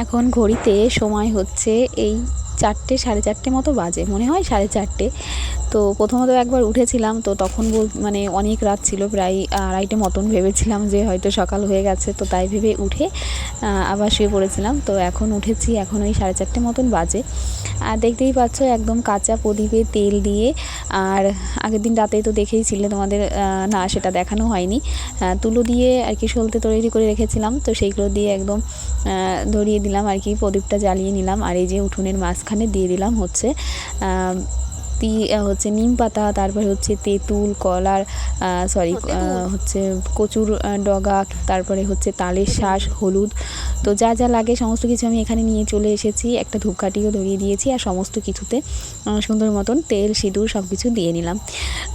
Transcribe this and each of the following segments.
এখন ঘড়িতে সময় হচ্ছে এই 4টে 4:30 মতো বাজে, মনে হয় 4:30। তো প্রথমত একবার উঠেছিলাম, তো তখন মানে অনেক রাত ছিল, প্রায় 2:30 মতন। ভেবেছিলাম যে হয়তো সকাল হয়ে গেছে, তো তাই ভেবে উঠে আবার শুয়ে পড়েছিলাম। তো এখন উঠেছি, এখন ওই 4:30 মতন বাজে। আর দেখতেই পাচ্ছ একদম কাঁচা প্রদীপে তেল দিয়ে, আর আগের দিন রাতেই তো দেখেইছিলে তোমাদের, না সেটা দেখানো হয়নি, তুলো দিয়ে আর কি সলতে তৈরি করে রেখেছিলাম, তো সেইগুলো দিয়ে একদম ধরিয়ে দিলাম আর কি, প্রদীপটা জ্বালিয়ে নিলাম। আর এই যে উঠোনের মাঝখানে দিয়ে দিলাম হচ্ছে নিম পাতা, তারপরে হচ্ছে তেঁতুল, কলার হচ্ছে কচুর ডগা, তারপরে হচ্ছে তালের শাঁস, হলুদ, তো যা যা লাগে সমস্ত কিছু আমি এখানে নিয়ে চলে এসেছি। একটা ধূপকাঠিও ধরিয়ে দিয়েছি, আর সমস্ত কিছুতে সুন্দর মতন তেল, সিঁদুর সব কিছু দিয়ে নিলাম।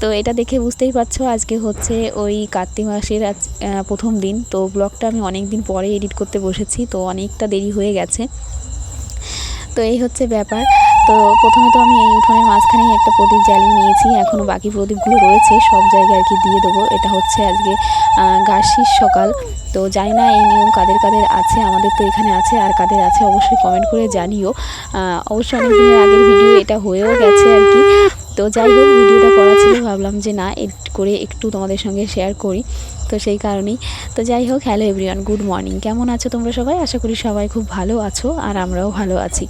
তো এটা দেখে বুঝতেই পারছো আজকে হচ্ছে ওই কার্তিক মাসের প্রথম দিন। তো ব্লগটা আমি অনেক দিন পরে এডিট করতে বসেছি, তো অনেকটা দেরি হয়ে গেছে। তো এই হচ্ছে ব্যাপার। তো প্রথমে তো আমি এই উঠোনের মাঝখানেই একটা প্রদীপ জ্বালিয়ে নিয়েছি, এখনও বাকি প্রদীপগুলো রয়েছে, সব জায়গায় আর কি দিয়ে দেবো। এটা হচ্ছে আজকে গার্ষির সকাল। তো জানি না এই নিয়ম কাদের কাদের আছে, আমাদের তো এখানে আছে, আর কাদের আছে অবশ্যই কমেন্ট করে জানিও। অবশ্যই অনেক দিনের আগের ভিডিও এটা হয়েও গেছে আর কি। তো যাই হোক, ভিডিওটা করা ছিল, ভাবলাম যে না এডিট করে একটু তোমাদের সঙ্গে শেয়ার করি, তো সেই কারণেই। তো যাই হোক, হ্যালো এভরিওয়ান, গুড মর্নিং। কেমন আছো তোমরা সবাই? আশা করি সবাই খুব ভালো আছো, আর আমরাও ভালো আছি।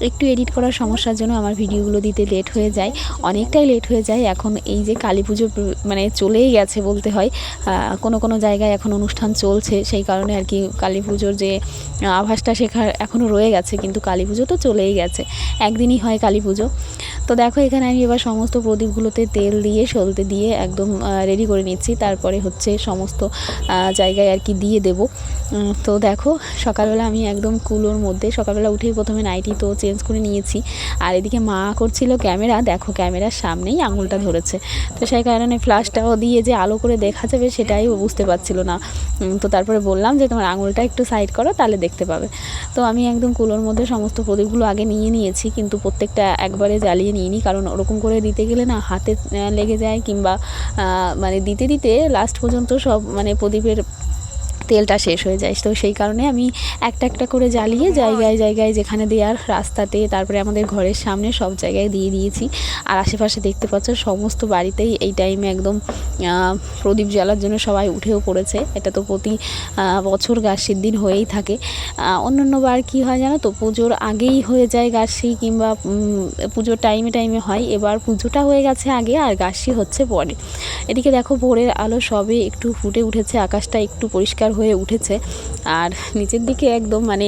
একটু এডিট করার সমস্যার জন্য আমার ভিডিওগুলো দিতে লেট হয়ে যায়, অনেকটাই লেট হয়ে যায়। এখন এই যে কালী পুজো মানে চলেই গেছে বলতে হয়, কোনো জায়গায় এখন অনুষ্ঠান চলছে, সেই কারণে আর কি কালী পুজোর যে আভাসটা শেখার এখনও রয়ে গেছে, কিন্তু কালী পুজো তো চলেই গেছে, একদিনই হয় কালী পুজো। তো দেখো এখানে আমি এবার সমস্ত প্রদীপগুলোতে তেল দিয়ে সলতে দিয়ে একদম রেডি করে নিচ্ছি, তারপরে হচ্ছে সমস্ত জায়গায় আর কি দিয়ে দেব। তো দেখো সকালবেলা আমি একদম কুলোর মধ্যে, সকালবেলা উঠেই প্রথমে নাইটি তো চেঞ্জ করে নিয়েছি, আর এদিকে মা করছিল ক্যামেরা, দেখো ক্যামেরার সামনেই আঙুলটা ধরেছে, তো সেই কারণে ফ্ল্যাশটাও দিয়ে যে আলো করে দেখা যাবে সেটাই বুঝতে পারছিল না। তো তারপরে বললাম যে তোমার আঙুলটা একটু সাইড করো, তাহলে দেখতে পাবে। তো আমি একদম কুলোর মধ্যে সমস্ত প্রদীপগুলো আগে নিয়ে নিয়েছি, কিন্তু প্রত্যেকটা একবারে জ্বালিয়ে নিইনি, কারণ ওরকম করে দিতে গেলে না হাতে লেগে যায়, কিংবা মানে দিতে দিতে লাস্ট পর্যন্ত সব মানে প্রদীপের তেলটা শেষ হয়ে যায়। তো সেই কারণে আমি একটা একটা করে জ্বালিয়ে জায়গায় জায়গায় যেখানে দেওয়ার, রাস্তাতে, তারপরে আমাদের ঘরের সামনে সব জায়গায় দিয়ে দিয়েছি। আর আশেপাশে দেখতে পাচ্ছ সমস্ত বাড়িতেই এই টাইমে একদম প্রদীপ জ্বালার জন্য সবাই উঠেও পড়েছে। এটা তো প্রতি বছর গার্ষির দিন হয়েই থাকে। অন্য বার কী হয় জানো তো, পুজোর আগেই হয়ে যায় গার্ষি, কিংবা পুজোর টাইমে টাইমে হয়। এবার পুজোটা হয়ে গেছে আগে, আর গার্ষি হচ্ছে পরে। এদিকে দেখো ভোরের আলো সবে একটু ফুটে উঠেছে, আকাশটা একটু পরিষ্কার হয়ে উঠেছে, আর নিচের দিকে একদম মানে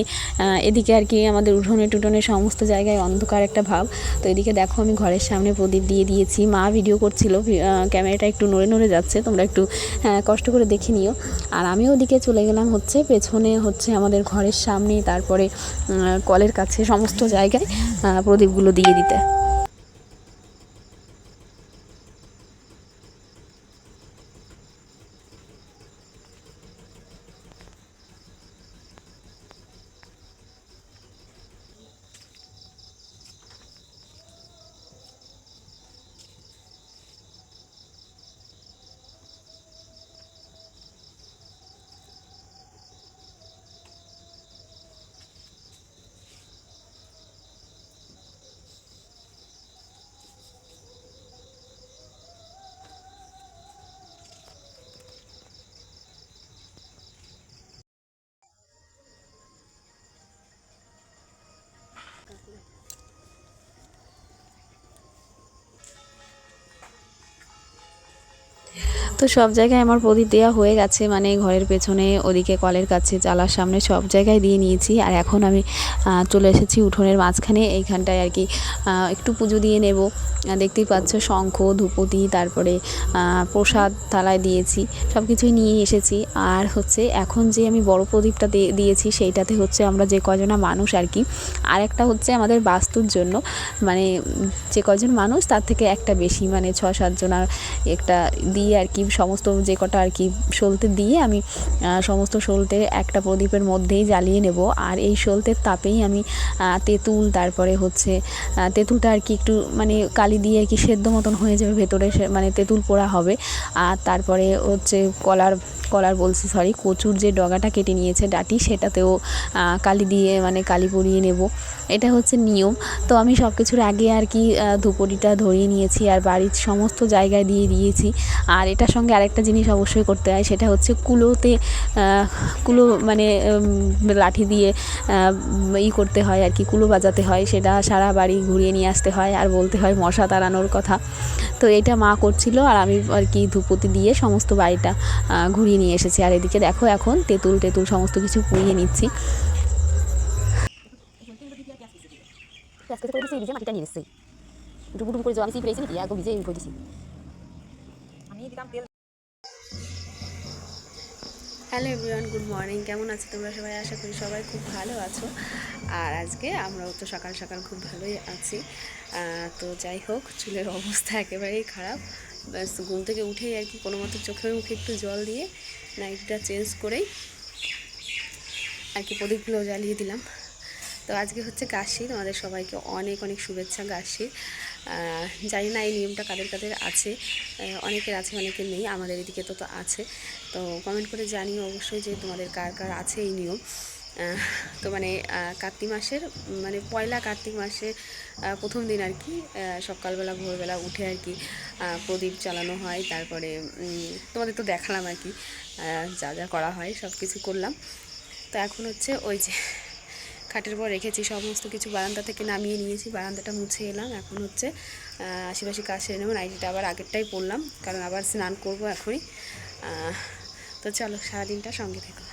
এদিকে আর কি আমাদের উঠোনে টুটনে সমস্ত জায়গায় অন্ধকার একটা ভাব। তো এদিকে দেখো আমি ঘরের সামনে প্রদীপ দিয়ে দিয়েছি, মা ভিডিও করছিল, ক্যামেরাটা একটু নড়ে নড়ে যাচ্ছে, তোমরা একটু কষ্ট করে দেখে নিও। আর আমিও ওদিকে চলে গেলাম হচ্ছে পেছনে, হচ্ছে আমাদের ঘরের সামনে, তারপরে কলের কাছে সমস্ত জায়গায় প্রদীপগুলো দিয়ে দিতে। তো সব জায়গায় আমার প্রদীপ দেওয়া হয়ে গেছে, মানে ঘরের পেছনে, ওদিকে কলের কাছে, চালার সামনে সব জায়গায় দিয়ে নিয়েছি। আর এখন আমি চলে এসেছি উঠোনের মাঝখানে, এইখানটায় আর কি একটু পুজো দিয়ে নেব। দেখতেই পাচ্ছ শঙ্খ, ধূপতি, তারপরে প্রসাদ থালায় দিয়েছি, সব কিছুই নিয়ে এসেছি। আর হচ্ছে এখন যে আমি বড় প্রদীপটা দিয়েছি, সেইটাতে হচ্ছে আমরা যে কজনা মানুষ আর কি, আর একটা হচ্ছে আমাদের বাস্তুর জন্য, মানে যে কজন মানুষ তার থেকে একটা বেশি, মানে 6-7 জনার একটা দিয়ে আর কি, সমস্ত যে কটা আর কি সলতে দিয়ে আমি সমস্ত সলতে একটা প্রদীপের মধ্যেই জ্বালিয়ে নেব। আর এই সলতের তাপেই আমি তেঁতুল, তারপরে হচ্ছে তেঁতুলটা আর কি একটু মানে কালি দিয়ে আর কি সেদ্ধ মতন হয়ে যাবে ভেতরে, মানে তেঁতুল পোড়া হবে। আর তারপরে হচ্ছে কলার বলছি সরি, কচুর যে ডগাটা কেটে নিয়েছে ডাঁটি, সেটাতেও কালি দিয়ে মানে কালি পরিয়ে নেব, এটা হচ্ছে নিয়ম। তো আমি সব কিছুর আগে আর কি ধূপকাঠিটা ধরিয়ে নিয়েছি আর বাড়ির সমস্ত জায়গায় দিয়ে দিয়েছি। আর এটার সঙ্গে আরেকটা জিনিস অবশ্যই করতে হয়, সেটা হচ্ছে কুলোতে কুলো মানে লাঠি দিয়ে করতে হয় আর কি, কুলো বাজাতে হয়, সেটা সারা বাড়ি ঘুরিয়ে নিয়ে আসতে হয় আর বলতে হয় মশা তাড়ানোর কথা। তো এটা মা করছিল আর আমি আর কি ধূপতি দিয়ে সমস্ত বাড়িটা ঘুরিয়ে নিয়ে এসেছি। আর এদিকে দেখো এখন তেঁতুল সমস্ত কিছু পুড়িয়ে নিচ্ছি। Hello everyone, good morning. কেমন আছো তোমরা সবাই? আশা করি সবাই খুব ভালো আছো। আর আজকে আমরাও তো সকাল সকাল খুব ভালোই আছি। তো যাই হোক, চুলের অবস্থা একেবারেই খারাপ। ব্যাস ঘুম থেকে উঠেই আর কি কোনো মতো চোখে মুখে একটু জল দিয়ে নাইটটা চেঞ্জ করেই আর কি প্রদীপগুলো জ্বালিয়ে দিলাম। তো আজকে হচ্ছে গাছশির, তোমাদের সবাইকে অনেক অনেক শুভেচ্ছা গাছশির। জানি না এই নিয়মটা কাদের কাদের আছে, অনেকের আছে অনেকের নেই, আমাদের এদিকে তো আছে। তো কমেন্ট করে জানিও অবশ্যই যে তোমাদের কার কার আছে এই নিয়ম। তো মানে কার্তিক মাসের মানে পয়লা কার্তিক মাসে প্রথম দিন আর কি সকালবেলা ভোরবেলা উঠে আর কি প্রদীপ জ্বালানো হয়। তারপরে তোমাদের তো দেখালাম আর কি যা যা করা হয় সব কিছু করলাম। তো এখন হচ্ছে ওই যে খাটের পর রেখেছি সমস্ত কিছু, বারান্দা থেকে নামিয়ে নিয়েছি, বারান্দাটা মুছে এলাম। এখন হচ্ছে আশেপাশে কাজ সেরে নেবো, নাইটিটা আবার আগেরটাই পরলাম কারণ আবার স্নান করবো এখনই। তো চলো সারাদিনটা সঙ্গে থেকো।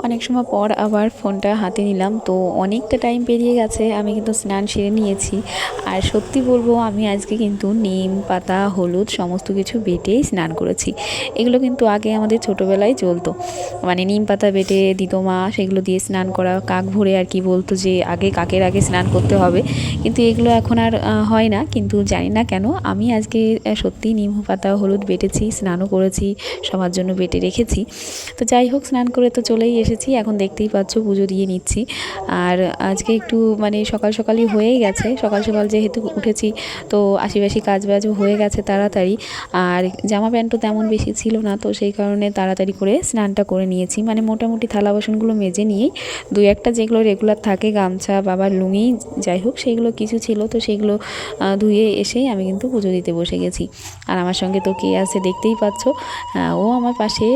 অনেক সময় পর আবার ফোনটা হাতে নিলাম, তো অনেকটা টাইম পেরিয়ে গেছে, আমি কিন্তু স্নান সেরে নিয়েছি। আর সত্যি বলবো আমি আজকে কিন্তু নিম পাতা হলুদ সমস্ত কিছু বেটেই স্নান করেছি। এগুলো কিন্তু আগে আমাদের ছোটোবেলায় চলতো, মানে নিম পাতা বেটে দিত মা, সেগুলো দিয়ে স্নান করা, কাক ভরে আর কি বলতো যে আগে কাকের আগে স্নান করতে হবে, কিন্তু এগুলো এখন আর হয় না। কিন্তু জানি না কেন আমি আজকে সত্যিই নিম পাতা হলুদ বেটেছি, স্নানও করেছি, সবার জন্য বেটে রেখেছি। তো যাই হোক, স্নান করে তো চলেই এসেছি, এখন দেখতেই পাচ্ছ পুজো দিয়ে নিচ্ছি। আর আজকে একটু মানে সকাল সকালই হয়েই গেছে, সকাল সকাল যেহেতু উঠেছি তো আশিবাসি কাজ বাজও হয়ে গেছে তাড়াতাড়ি। আর জামা প্যান্টও তেমন বেশি ছিল না, তো সেই কারণে তাড়াতাড়ি করে স্নানটা করে নিয়েছি। মানে মোটামুটি থালা বাসনগুলো মেজে নিয়েই দুই একটা যেগুলো রেগুলার থাকে, গামছা বাবার লুঙ্গি যাই হোক সেইগুলো কিছু ছিল, তো সেগুলো ধুয়ে এসেই আমি কিন্তু পুজো দিতে বসে গেছি। আর আমার সঙ্গে তো কে আছে দেখতেই পাচ্ছ, ও আমার পাশে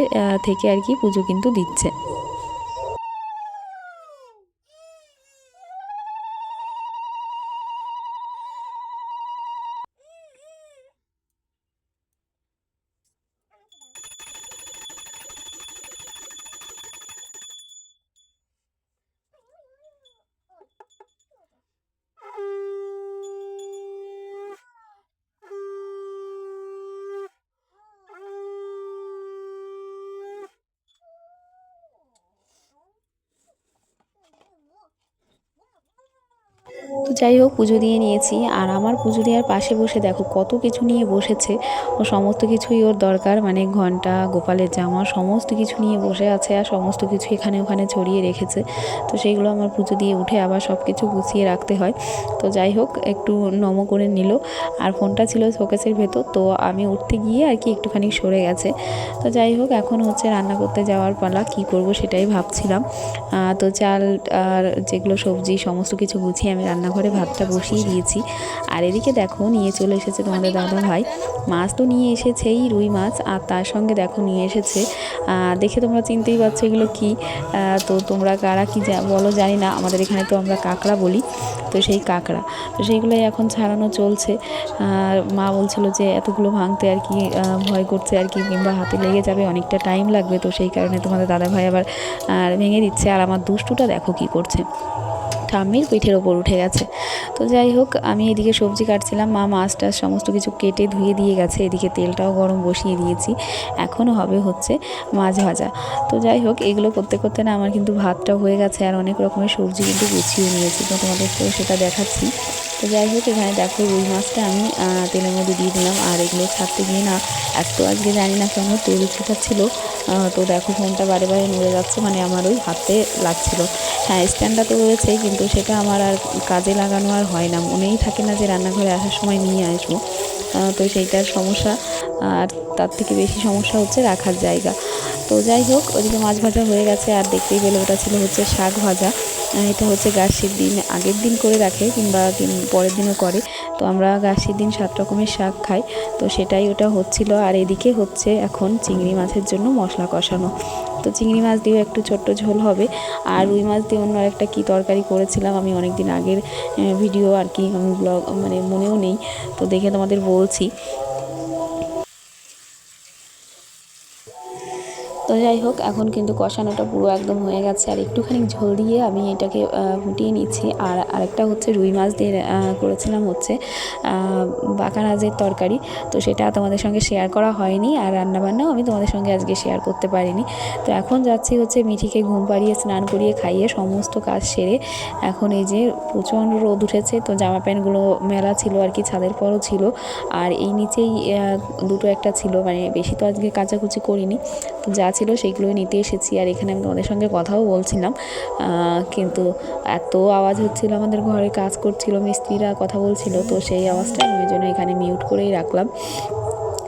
থেকে আর কি পুজো কিন্তু দিচ্ছে। তো যাই হোক, পুজো দিয়ে নিয়েছি। আর আমার পুজো দেওয়ার পাশে বসে দেখো কত কিছু নিয়ে বসেছে, ও সমস্ত কিছুই ওর দরকার, মানে ঘন্টা, গোপালের জামা সমস্ত কিছু নিয়ে বসে আছে আর সমস্ত কিছু এখানে ওখানে ছড়িয়ে রেখেছে। তো সেইগুলো আমার পুজো দিয়ে উঠে আবার সব কিছু গুছিয়ে রাখতে হয়। তো যাই হোক, একটু নমো করে নিল। আর ফোনটা ছিল শোকেসের ভেতর, তো আমি উঠতে গিয়ে আর কি একটুখানি সরে গেছে। তো যাই হোক, এখন হচ্ছে রান্না করতে যাওয়ার পালা, কি করব সেটাই ভাবছিলাম। তো চাল আর যেগুলো সবজি সমস্ত কিছু গুছিয়ে আমি রান্নাঘরে ভাতটা বসিয়ে দিয়েছি। আর এদিকে দেখো নিয়ে চলে এসেছে তোমাদের দাদা ভাই, মাছ তো নিয়ে এসেছেই, রুই মাছ, আর তার সঙ্গে দেখো নিয়ে এসেছে, দেখে তোমরা চিনতেই পারছো এগুলো কি। তো তোমরা কারা কি বলো জানি না, আমাদের এখানে তো আমরা কাঁকড়া বলি। তো সেই কাঁকড়া, তো সেইগুলোই এখন ছাড়ানো চলছে। আর মা বলছিল যে এতগুলো ভাঙতে আর কি ভয় করছে আর কি, কিংবা হাতে লেগে যাবে, অনেকটা টাইম লাগবে, তো সেই কারণে তোমাদের দাদাভাই আবার ভেঙে দিচ্ছে। আর আমার দুষ্টুটা দেখো কি করছে, ঠাম্মির পিঠের ওপর উঠে গেছে। তো যাই হোক, আমি এদিকে সবজি কাটছিলাম, মা মাছ টাছ সমস্ত কিছু কেটে ধুয়ে দিয়ে গেছে, এদিকে তেলটাও গরম বসিয়ে দিয়েছি, এখনও হবে হচ্ছে মাছ ভাজা। তো যাই হোক, এগুলো করতে করতে না আমার কিন্তু ভাতটা হয়ে গেছে আর অনেক রকমের সবজি কিন্তু গুছিয়ে নিয়েছি, তো তোমাদের তো সেটা দেখাচ্ছি। তো যাই হোক, এখানে দেখো রুই মাছটা আমি তেলের মধ্যে দিয়ে দিলাম। আর এগুলো ছাড়তে গিয়ে না এত আজকে জানি না কেন তেল ছিটাচ্ছিল, তো দেখো ফোনটা বারে বারে নড়ে যাচ্ছে, মানে আমার ওই হাতে লাগছিল। হ্যাঁ, স্ট্যান্ডটা তো রয়েছে, কিন্তু সেটা আমার আর কাজে লাগানো আর হয় না, মনেই থাকে না যে রান্নাঘরে আসার সময় নিয়ে আসবো। তো সেইটার সমস্যা। আর তার থেকে বেশি সমস্যা হচ্ছে রাখার জায়গা। তো যাই হোক, ওদিকে মাছ ভাজা হয়ে গেছে। আর দেখতেই পেলে ওটা ছিল হচ্ছে শাক ভাজা। এটা হচ্ছে গাছের দিন আগের দিন করে রাখে কিংবা পরের দিনও করে। তো আমরা গাছের দিন 7 রকমের শাক খাই, তো সেটাই ওটা হচ্ছিল। আর এদিকে হচ্ছে এখন চিংড়ি মাছের জন্য মশলা কষানো। তো চিংড়ি মাছ দিয়েও একটু ছোট্ট ঝোল হবে। আর রুই মাছ দিয়ে অন্য একটা কী তরকারি করেছিলাম, আমি অনেক দিন আগের ভিডিও আর কি, আমি ব্লগ মানে মনেও নেই, তো দেখে তোমাদের বলছি। তো যাই হোক, এখন কিন্তু কষানোটা পুরো একদম হয়ে গেছে। আর একটুখানি ঝোল দিয়ে আমি এটাকে ফুটিয়ে নিচ্ছি। আর আরেকটা হচ্ছে রুই মাছ দিয়ে করেছিলাম হচ্ছে বাঁকারাজের তরকারি। তো সেটা তোমাদের সঙ্গে শেয়ার করা হয়নি, আর রান্নাবান্নাও আমি তোমাদের সঙ্গে আজকে শেয়ার করতে পারিনি। তো এখন যাচ্ছি হচ্ছে মিঠিকে ঘুম পাড়িয়ে স্নান করিয়ে খাইয়ে সমস্ত কাজ সেরে এখন এই যে প্রচণ্ড রোদ উঠেছে, তো জামা প্যান্টগুলো মেলা ছিল আর কি, ছাদের পরও ছিল। আর এই নিচেই দুটো একটা ছিল, মানে বেশি তো আজকে কাচাকুচি করিনি, তো যা ছিল সেইগুলোই নিতে এসেছি। আর এখানে আমি তোমাদের সঙ্গে কথাও বলছিলাম, কিন্তু এত আওয়াজ হচ্ছিল, আমাদের ঘরে কাজ করছিল মিস্ত্রিরা, কথা বলছিল, তো সেই আওয়াজটা আমি ওই জন্য এখানে মিউট করেই রাখলাম।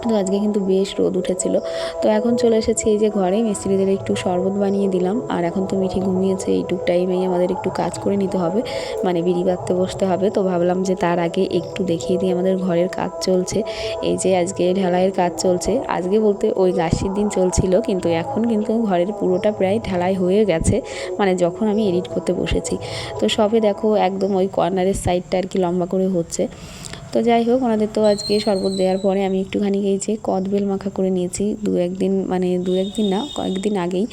তো আজকে কিন্তু বেশ রোদ উঠেছিল। তো এখন চলে এসেছি এই যে ঘরে, মিস্ত্রিদের একটু শরবত বানিয়ে দিলাম। আর এখন তো মিঠি ঘুমিয়েছে, এইটুক টাইমেই আমাদের একটু কাজ করে নিতে হবে, মানে বিড়ি বাঁধতে বসতে হবে। তো ভাবলাম যে তার আগে একটু দেখিয়ে দিই আমাদের ঘরের কাজ চলছে। এই যে আজকে ঢালাইয়ের কাজ চলছে, আজকে বলতে ওই গাছের দিন চলছিল, কিন্তু এখন কিন্তু ঘরের পুরোটা প্রায় ঢালাই হয়ে গেছে, মানে যখন আমি এডিট করতে বসেছি। তো সবে দেখো একদম ওই কর্নারের সাইডটা আর কি লম্বা করে হচ্ছে। তো যাই হোক, ওনাদের তো আজকে শরবত দেওয়ার পরে আমি একটুখানি এই যে কদবেল মাখা করে নিয়েছি। দু একদিন না, কয়েকদিন আগেই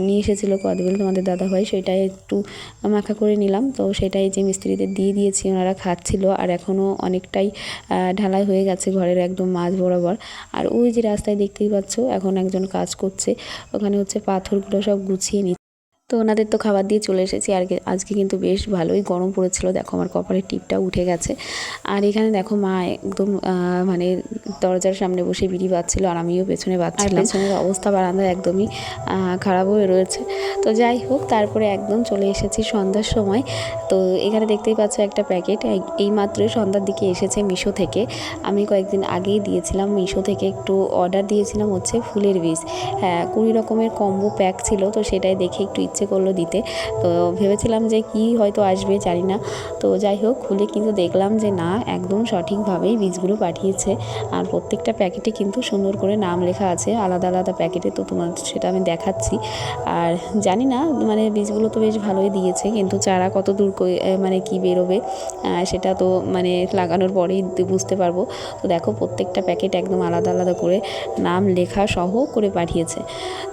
নিয়ে এসেছিলো কদবেল তোমাদের দাদাভাই, সেটাই একটু মাখা করে নিলাম। তো সেটাই যে মিস্ত্রিদের দিয়ে দিয়েছি, ওনারা খাচ্ছিল। আর এখনও অনেকটাই ঢালাই হয়ে গেছে ঘরের একদম মাঝ বরাবর। আর ওই যে রাস্তায় দেখতেই পাচ্ছ, এখন একজন কাজ করছে, ওখানে হচ্ছে পাথরগুলো সব গুছিয়ে নিচ্ছে। তো ওনাদের তো খাবার দিয়ে চলে এসেছি। আর আজকে কিন্তু বেশ ভালোই গরম পড়েছিল, দেখো আমার কপালের টিপটা উঠে গেছে। আর এখানে দেখো মা একদম মানে দরজার সামনে বসে বিড়ি বাজছিল, আর আমিও পেছনে বাজছিলাম। পেছনের অবস্থা বারান্দায় একদমই খারাপ হয়ে রয়েছে। তো যাই হোক, তারপরে একদম চলে এসেছি সন্ধ্যার সময়। তো এখানে দেখতেই পাচ্ছ একটা প্যাকেট, এইমাত্রই সন্ধ্যার দিকে এসেছে মিশো থেকে। আমি কয়েকদিন আগেই দিয়েছিলাম মিশো থেকে, একটু অর্ডার দিয়েছিলাম হচ্ছে ফুলের বীজ। হ্যাঁ, 20 রকমের কম্বো প্যাক ছিল, তো সেটাই দেখে একটু ইচ্ছে করলো দিতে। তো ভেবেছিলাম যে কি হয়তো আসবে, জানি না। তো যাই হোক, খুলে কিন্তু দেখলাম যে না, একদম সঠিকভাবেই বীজগুলো পাঠিয়েছে। আর প্রত্যেকটা প্যাকেটে কিন্তু সুন্দর করে নাম লেখা আছে, আলাদা আলাদা প্যাকেটে। তো তোমার সেটা আমি দেখাচ্ছি। আর জানি না, মানে বীজগুলো তো বেশ ভালোই দিয়েছে, কিন্তু চারা কত দূর মানে কি বেরোবে সেটা তো মানে লাগানোর পরেই বুঝতে পারবো। তো দেখো, প্রত্যেকটা প্যাকেট একদম আলাদা আলাদা করে নাম লেখা সহ করে পাঠিয়েছে।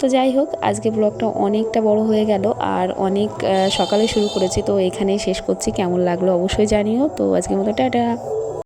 তো যাই হোক, আজকে ব্লগটা অনেকটা বড় হয়ে গেল, আর অনেক সকালে শুরু করেছি, তো এখানেই শেষ করছি। কেমন লাগলো অবশ্যই জানিও। তো আজকের মতো টাটা।